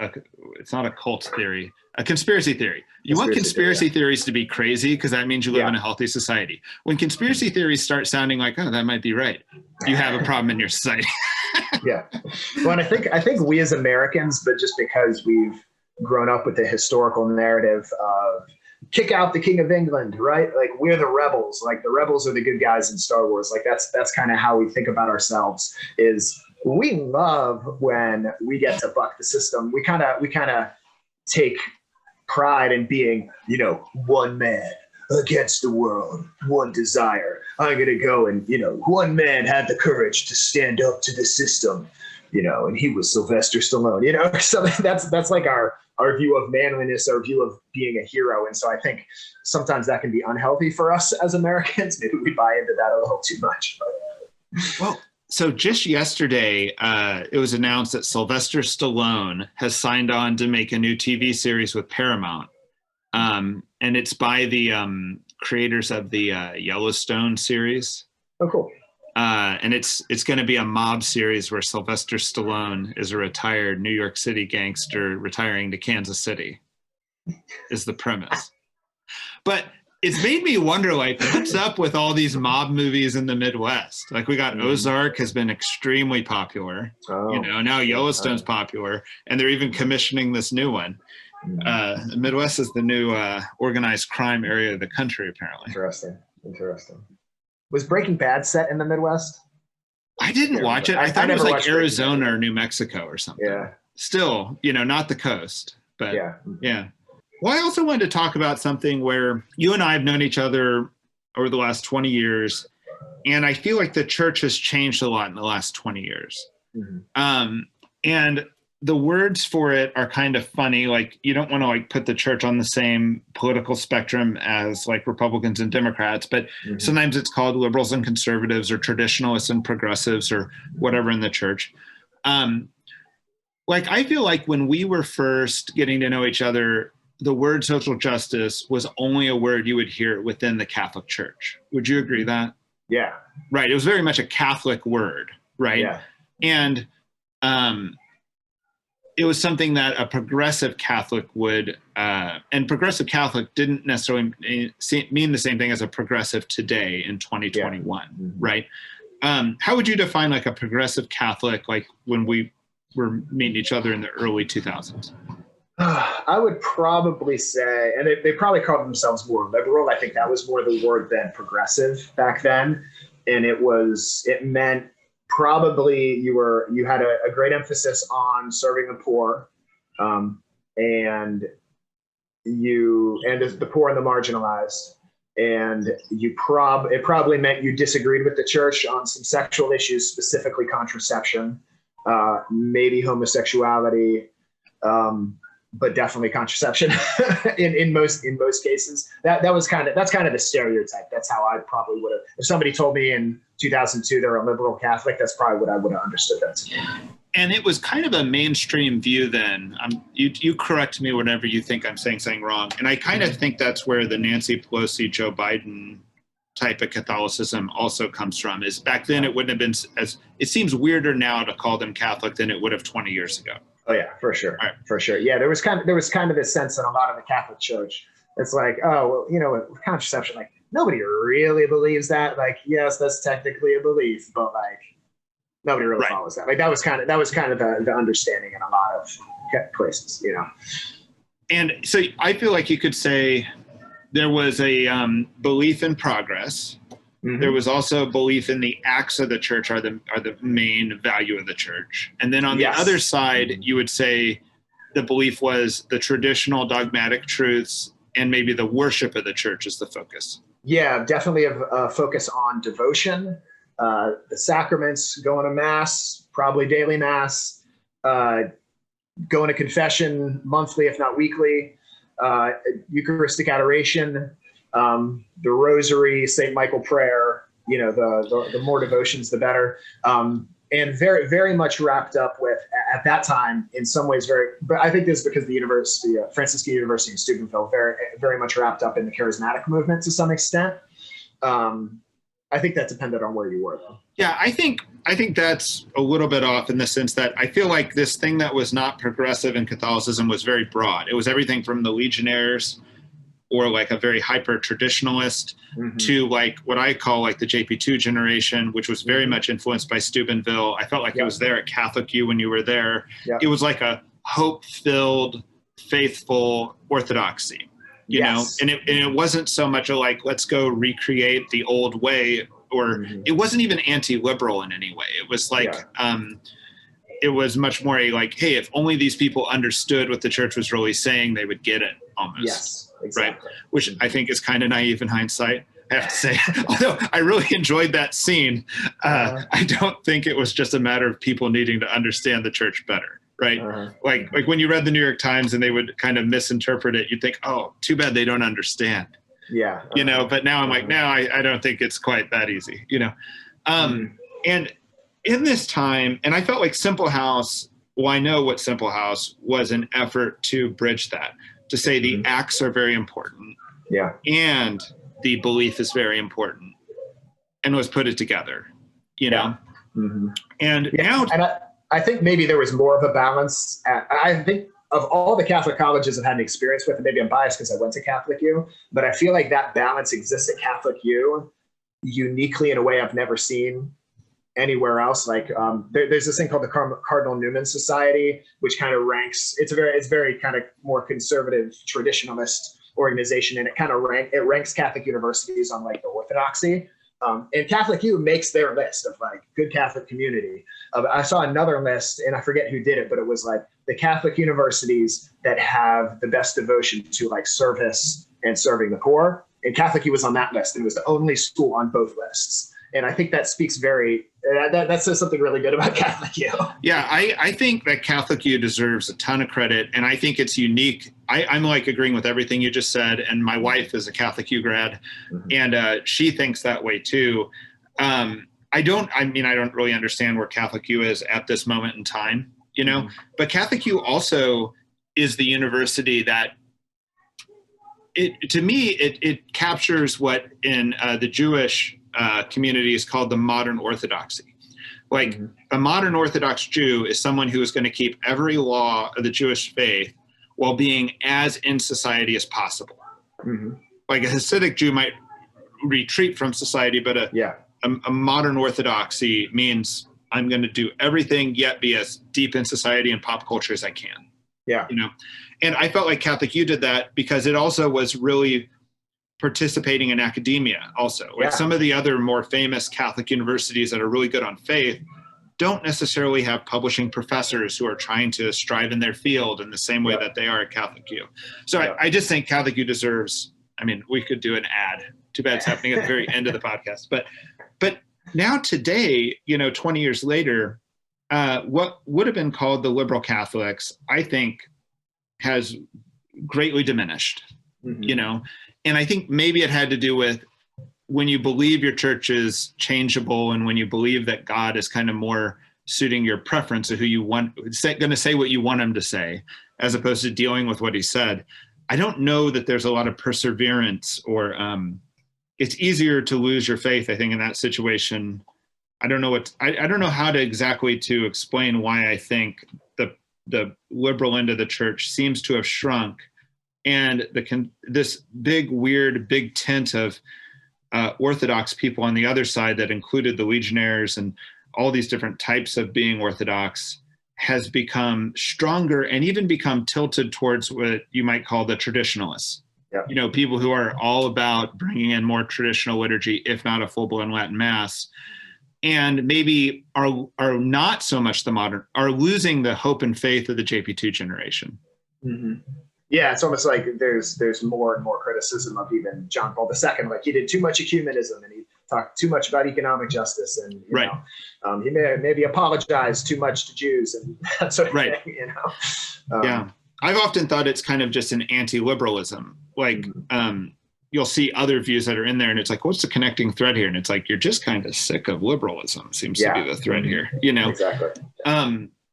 it's not a cult theory, a conspiracy theory. You want conspiracy theories to be crazy because that means you live in a healthy society. When conspiracy theories start sounding like, oh, that might be right, you have a problem in your society. Yeah. Well, and I think we as Americans, but just because we've grown up with the historical narrative of kick out the King of England, right? Like we're the rebels, like the rebels are the good guys in Star Wars. Like that's kind of how we think about ourselves. Is we love when we get to buck the system. We kind of take pride in being, you know, one man against the world, one desire. I'm going to go and, you know, one man had the courage to stand up to the system, you know, and he was Sylvester Stallone, you know, so that's like our view of manliness, our view of being a hero. And so I think sometimes that can be unhealthy for us as Americans. Maybe we buy into that a little too much. Well, so just yesterday, it was announced that Sylvester Stallone has signed on to make a new TV series with Paramount. And it's by the creators of the Yellowstone series. Oh, cool. And it's going to be a mob series where Sylvester Stallone is a retired New York City gangster retiring to Kansas City, is the premise. But it's made me wonder, like, what's up with all these mob movies in the Midwest? Like, we got Ozark has been extremely popular. You know, now Yellowstone's popular, and they're even commissioning this new one. The Midwest is the new organized crime area of the country, apparently. Interesting. Was Breaking Bad set in the Midwest? I didn't watch it. I thought it was like Arizona or New Mexico or something. Yeah. Still, you know, not the coast, but yeah. Well, I also wanted to talk about something where you and I have known each other over the last 20 years, and I feel like the church has changed a lot in the last 20 years. Mm-hmm. And the words for it are kind of funny. Like, you don't want to like put the church on the same political spectrum as like Republicans and Democrats, but sometimes it's called liberals and conservatives or traditionalists and progressives or whatever in the church. Like, I feel like when we were first getting to know each other, the word social justice was only a word you would hear within the Catholic Church. Would you agree that? Yeah. Right. It was very much a Catholic word, right? Yeah. And it was something that a progressive Catholic would, and progressive Catholic didn't necessarily mean the same thing as a progressive today in 2021, right? How would you define like a progressive Catholic, like when we were meeting each other in the early 2000s? I would probably say, and they probably called themselves more liberal. I think that was more the word than progressive back then. And it meant probably you had a great emphasis on serving the poor, and the poor and the marginalized. And it probably meant you disagreed with the church on some sexual issues, specifically contraception, maybe homosexuality, but definitely contraception in most cases. That's kind of the stereotype. That's how I probably would have. If somebody told me in 2002 they're a liberal Catholic, that's probably what I would have understood that. And it was kind of a mainstream view then. You correct me whenever you think I'm saying something wrong. And I kind of think that's where the Nancy Pelosi, Joe Biden type of Catholicism also comes from. Is back then it wouldn't have been as. It seems weirder now to call them Catholic than it would have 20 years ago. Oh yeah, for sure. Right. For sure. Yeah, there was kind of this sense in a lot of the Catholic Church. It's like, oh, well, you know, with contraception, like nobody really believes that. Like, yes, that's technically a belief, but like nobody really follows that. Like that was kind of the understanding in a lot of places, you know. And so I feel like you could say there was a belief in progress. Mm-hmm. There was also a belief in the acts of the church are the main value of the church. And then on the other side, you would say the belief was the traditional dogmatic truths and maybe the worship of the church is the focus. Yeah, definitely a focus on devotion, the sacraments, going to mass, probably daily mass, going to confession monthly, if not weekly, Eucharistic adoration, the rosary, St. Michael prayer, you know, the more devotions, the better. And and very, very much wrapped up with, at that time, in some ways, but I think this is because the university, Franciscan University in Steubenville, very, very much wrapped up in the charismatic movement to some extent. I think that depended on where you were, though. Yeah, I think that's a little bit off in the sense that I feel like this thing that was not progressive in Catholicism was very broad. It was everything from the Legionnaires, or like a very hyper traditionalist, to like what I call like the JP2 generation, which was very much influenced by Steubenville. I felt like it was there at Catholic U when you were there. It was like a hope-filled, faithful orthodoxy, you know, and it wasn't so much a like, let's go recreate the old way, or it wasn't even anti-liberal in any way. It was like, it was much more a like, hey, if only these people understood what the church was really saying, they would get it almost. Yes. Exactly. Right, which I think is kind of naive in hindsight, I have to say. Although I really enjoyed that scene, I don't think it was just a matter of people needing to understand the church better, right? Like when you read the New York Times and they would kind of misinterpret it, you'd think, oh, too bad they don't understand. Yeah. You know, but now I'm like, no, I don't think it's quite that easy, you know? And in this time, and I felt like Simple House, well, I know what Simple House was an effort to bridge that, to say the acts are very important, and the belief is very important, and was put it together, you know. And now, and I think maybe there was more of a balance. I think of all the Catholic colleges I've had an experience with, and maybe I'm biased because I went to Catholic U, but I feel like that balance exists at Catholic U uniquely in a way I've never seen anywhere else. Like there's this thing called the Cardinal Newman Society, which kind of ranks, it's very kind of more conservative traditionalist organization, and it ranks Catholic universities on like the orthodoxy. And Catholic U makes their list of like good Catholic community. I saw another list, and I forget who did it, but it was like the Catholic universities that have the best devotion to like service and serving the poor. And Catholic U was on that list, and it was the only school on both lists. And I think that speaks that says something really good about Catholic U. Yeah, I think that Catholic U deserves a ton of credit, and I think it's unique. I'm like agreeing with everything you just said, and my wife is a Catholic U grad, and she thinks that way too. I don't really understand where Catholic U is at this moment in time, you know, but Catholic U also is the university that to me, it captures what in the Jewish community is called the modern orthodoxy. Like a modern Orthodox Jew is someone who is going to keep every law of the Jewish faith while being as in society as possible. Like a Hasidic Jew might retreat from society, but a modern orthodoxy means I'm going to do everything yet be as deep in society and pop culture as I can. Yeah. You know, and I felt like Catholic U did that because it also was really participating in academia also. Like some of the other more famous Catholic universities that are really good on faith don't necessarily have publishing professors who are trying to strive in their field in the same way that they are at Catholic U. So I just think Catholic U deserves, I mean, we could do an ad. Too bad it's happening at the very end of the podcast. But now today, you know, 20 years later, what would have been called the liberal Catholics, I think, has greatly diminished, you know? And I think maybe it had to do with when you believe your church is changeable and when you believe that God is kind of more suiting your preference of who you want, going to say what you want him to say, as opposed to dealing with what he said. I don't know that there's a lot of perseverance or it's easier to lose your faith, I think, in that situation. I don't know I don't know how to exactly to explain why I think the liberal end of the church seems to have shrunk, and this big tent of Orthodox people on the other side that included the Legionnaires and all these different types of being Orthodox has become stronger and even become tilted towards what you might call the traditionalists. You know, people who are all about bringing in more traditional liturgy, if not a full-blown Latin Mass, and maybe are not so much the modern, are losing the hope and faith of the JP2 generation. Yeah, it's almost like there's more and more criticism of even John Paul II. Like, he did too much ecumenism and he talked too much about economic justice, and you know, he maybe apologized too much to Jews and that sort of thing. You know, I've often thought it's kind of just an anti-liberalism, like you'll see other views that are in there, and it's like, what's the connecting thread here? And it's like, you're just kind of sick of liberalism, seems to be the thread here, Exactly.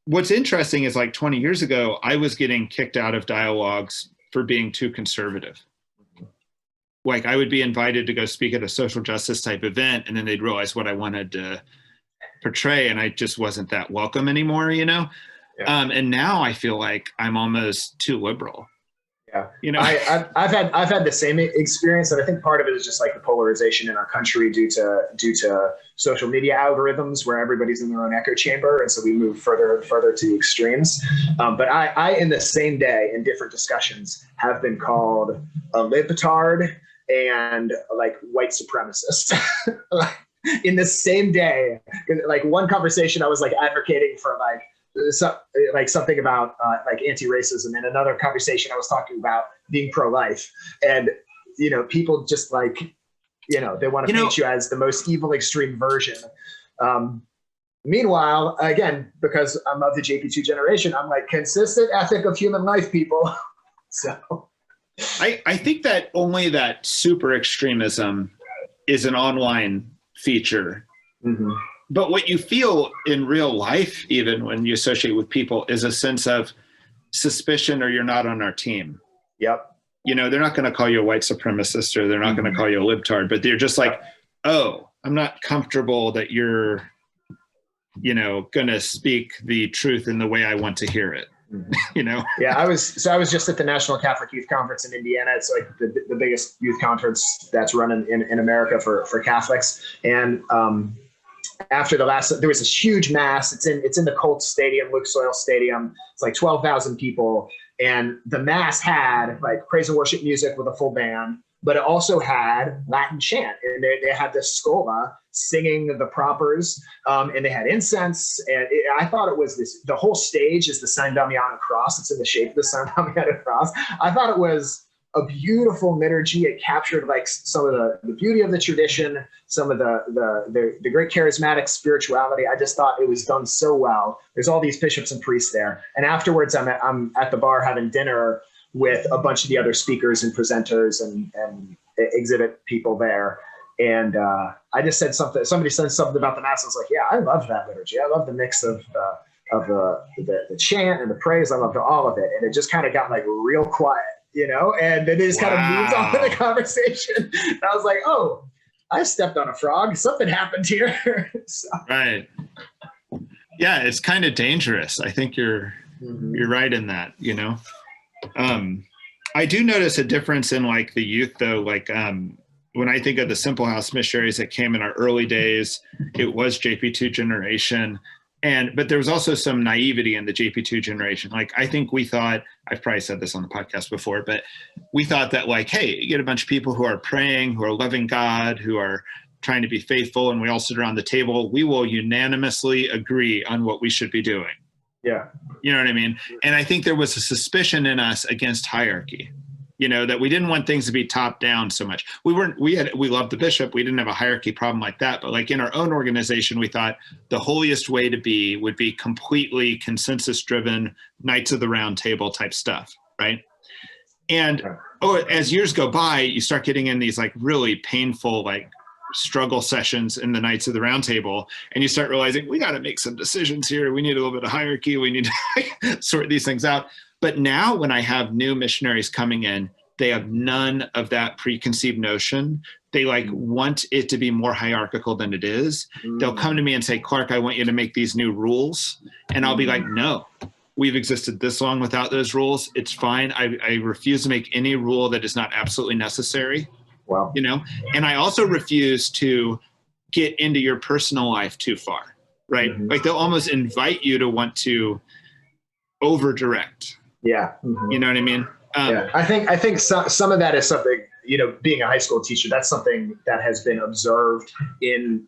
What's interesting is, like, 20 years ago, I was getting kicked out of dialogues for being too conservative. Like, I would be invited to go speak at a social justice type event, and then they'd realize what I wanted to portray, and I just wasn't that welcome anymore, Yeah. And now I feel like I'm almost too liberal. Yeah, I've had the same experience, and I think part of it is just like the polarization in our country due to social media algorithms, where everybody's in their own echo chamber, and so we move further and further to extremes. But I, in the same day, in different discussions, have been called a libtard and like white supremacist. In the same day, like one conversation, I was like advocating for something about like anti-racism, and another conversation I was talking about being pro-life, and people just like they want to paint you as the most evil extreme version. Meanwhile, again, because I'm of the JP2 generation, I'm like, consistent ethic of human life, people. So I think that only that super extremism is an online feature. Mm-hmm. But what you feel in real life, even when you associate with people, is a sense of suspicion, or you're not on our team. Yep. They're not going to call you a white supremacist, or they're not going to call you a libtard, but they're just like, oh, I'm not comfortable that you're, going to speak the truth in the way I want to hear it. Yeah, I was just at the National Catholic Youth Conference in Indiana. It's like the biggest youth conference that's run in America for Catholics. And after there was this huge mass. It's in the Colts Stadium, Luke Soil Stadium. It's like 12,000 people, and the mass had like praise and worship music with a full band, but it also had Latin chant, and they had the Scola singing the propers, and they had incense. And I thought it was the whole stage is the San Damiano cross. It's in the shape of the San Damiano cross. I thought it was a beautiful liturgy. It captured like some of the beauty of the tradition, some of the great charismatic spirituality. I just thought it was done so well. There's all these bishops and priests there, and afterwards I'm at the bar having dinner with a bunch of the other speakers and presenters and exhibit people there. And I just said something. Somebody said something about the mass. I was like, yeah, I love that liturgy. I love the mix of the chant and the praise. I loved all of it, and it just kind of got like real quiet. And then they just kind of moved on to the conversation. And I was like, oh, I stepped on a frog. Something happened here. So. Right. Yeah, it's kind of dangerous. I think you're right in that, I do notice a difference in like the youth though. Like when I think of the Simple House missionaries that came in our early days, it was JP2 Generation. But there was also some naivety in the JP2 generation. Like, I think we thought, I've probably said this on the podcast before, but we thought that like, hey, you get a bunch of people who are praying, who are loving God, who are trying to be faithful, and we all sit around the table, we will unanimously agree on what we should be doing. Yeah. You know what I mean? And I think there was a suspicion in us against hierarchy. That we didn't want things to be top down so much. We loved the bishop. We didn't have a hierarchy problem like that. But like in our own organization, we thought the holiest way to be would be completely consensus driven, Knights of the Round Table type stuff. Right. And as years go by, you start getting in these like really painful, like struggle sessions in the Knights of the Round Table. And you start realizing we got to make some decisions here. We need a little bit of hierarchy. We need to sort these things out. But now when I have new missionaries coming in, they have none of that preconceived notion. They like want it to be more hierarchical than it is. They'll come to me and say, Clark, I want you to make these new rules. And I'll be like, no, we've existed this long without those rules. It's fine. I refuse to make any rule that is not absolutely necessary. Wow. And I also refuse to get into your personal life too far, right? Like they'll almost invite you to want to over direct. Yeah. You know what I mean? Yeah. I think some of that is something, being a high school teacher, that's something that has been observed in,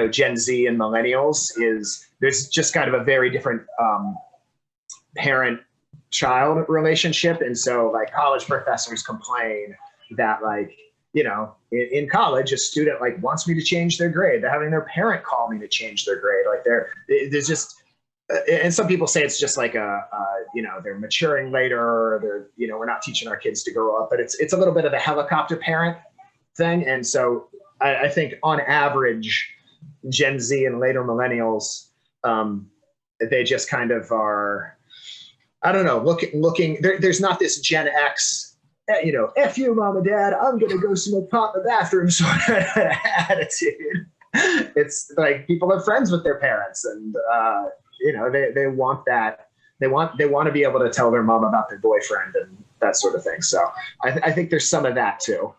Gen Z and millennials is there's just kind of a very different parent-child relationship. And so like college professors complain that like, in college, a student like wants me to change their grade. They're having their parent call me to change their grade. Like there's just, and some people say it's just like they're maturing later, or they're, we're not teaching our kids to grow up, but it's a little bit of a helicopter parent thing. And so I think on average, Gen Z and later millennials, they just kind of are, I don't know, looking there's not this Gen X, F you, mom and dad, I'm going to go smoke pot in the bathroom sort of attitude. It's like people are friends with their parents, and they want that. They want to be able to tell their mom about their boyfriend and that sort of thing. So I think there's some of that too.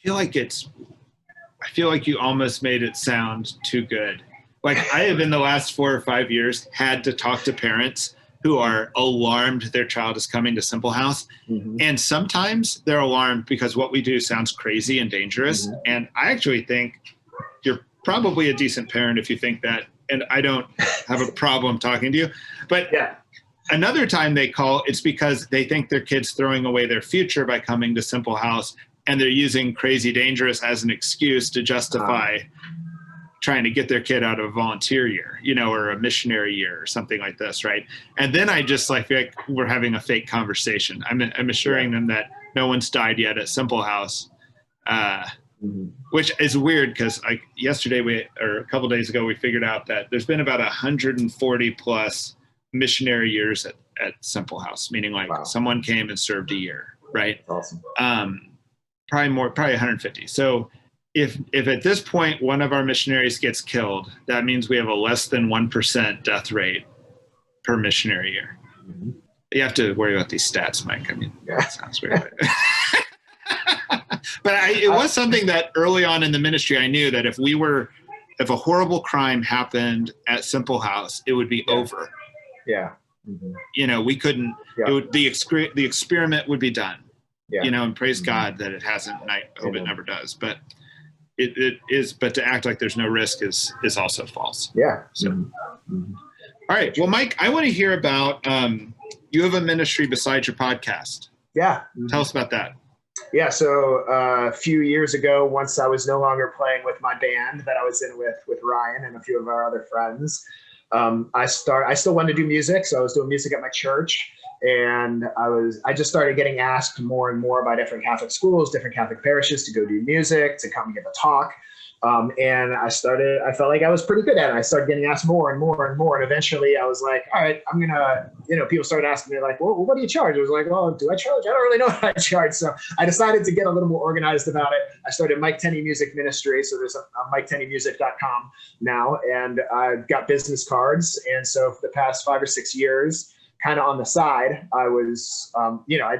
I feel like you almost made it sound too good. Like, I have in the last 4 or 5 years had to talk to parents who are alarmed their child is coming to Simple House. Mm-hmm. And sometimes they're alarmed because what we do sounds crazy and dangerous. Mm-hmm. And I actually think you're probably a decent parent if you think that. And I don't have a problem talking to you. But yeah. Another time they call, it's because they think their kid's throwing away their future by coming to Simple House, and they're using crazy dangerous as an excuse to justify trying to get their kid out of a volunteer year, or a missionary year or something like this, right? And then I just feel like we're having a fake conversation. I'm assuring them that no one's died yet at Simple House, which is weird because yesterday or a couple of days ago, we figured out that there's been about 140 plus missionary years at Simple House, meaning someone came and served a year, right? Awesome. Probably 150. So if at this point one of our missionaries gets killed, that means we have a less than 1% death rate per missionary year. Mm-hmm. You have to worry about these stats, Mike. I mean, that sounds weird. But it was something that early on in the ministry, I knew that if a horrible crime happened at Simple House, it would be over. Yeah. Mm-hmm. We couldn't, the experiment would be done. Yeah. And praise God that it hasn't, and I hope it never does. But it is, but to act like there's no risk is also false. Yeah. So, all right. Well, Mike, I want to hear about, you have a ministry besides your podcast. Yeah. Tell us about that. Yeah. So a few years ago, once I was no longer playing with my band that I was in with Ryan and a few of our other friends, I still wanted to do music. So I was doing music at my church. And I just started getting asked more and more by different Catholic schools, different Catholic parishes to go do music, to come and give a talk. And I felt like I was pretty good at it. I started getting asked more and more and more. And eventually I was like, all right, I'm going to, people started asking me like, well, what do you charge? I was like, oh, do I charge? I don't really know what I charge. So I decided to get a little more organized about it. I started Mike Tenney Music Ministry. So there's a MikeTenneyMusic.com now. And I've got business cards. And so for the past 5 or 6 years, kind of on the side, I was, I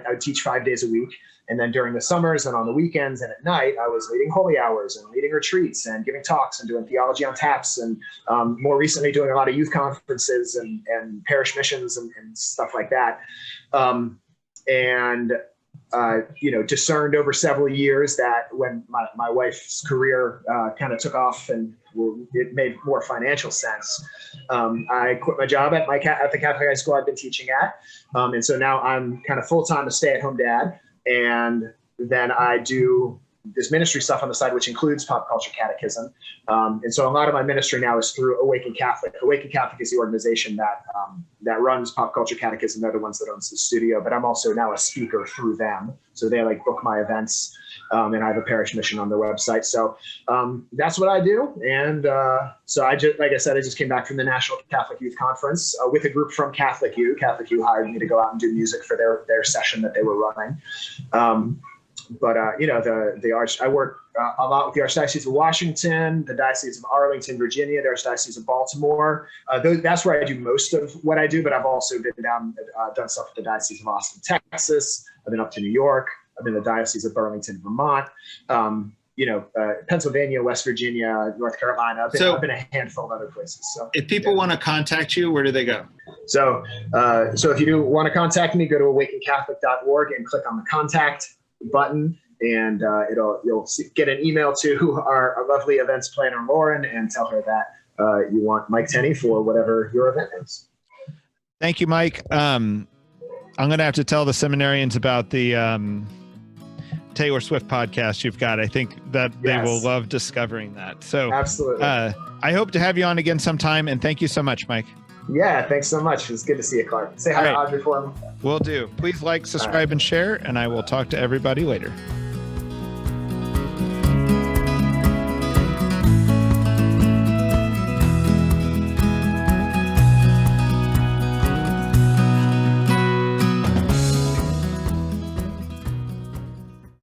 would teach 5 days a week. And then during the summers and on the weekends and at night, I was leading holy hours and leading retreats and giving talks and doing theology on taps. And more recently doing a lot of youth conferences and parish missions and stuff like that. Discerned over several years that when my wife's career kind of took off and it made more financial sense, I quit my job at the Catholic high school I've been teaching at. And so now I'm kind of full-time a stay-at-home dad. And then I do this ministry stuff on the side, which includes Pop Culture Catechism. And so a lot of my ministry now is through Awaken Catholic. Awaken Catholic is the organization that runs Pop Culture Catechism. They're the ones that owns the studio, but I'm also now a speaker through them. So they book my events, and I have a parish mission on their website. So that's what I do. And so I just came back from the National Catholic Youth Conference with a group from Catholic U. Catholic U hired me to go out and do music for their session that they were running. I work a lot with the Archdiocese of Washington, the Diocese of Arlington, Virginia, the Archdiocese of Baltimore. That's where I do most of what I do, but I've also been done stuff with the Diocese of Austin, Texas. I've been up to New York. I've been in the Diocese of Burlington, Vermont. Pennsylvania, West Virginia, North Carolina. I've been a handful of other places. So if people want to contact you, where do they go? So if you want to contact me, go to awakencatholic.org and click on the contact button, and you'll get an email to our lovely events planner Lauren and tell her that you want Mike Tenney for whatever your event is. Thank you, Mike. I'm going to have to tell the seminarians about the Taylor Swift podcast you've got. I think that they will love discovering that. So absolutely. I hope to have you on again sometime, and thank you so much, Mike. Yeah, thanks so much. It's good to see you, Clark. Say hi to Audrey for him. Will do. Please like, subscribe, and share, and I will talk to everybody later.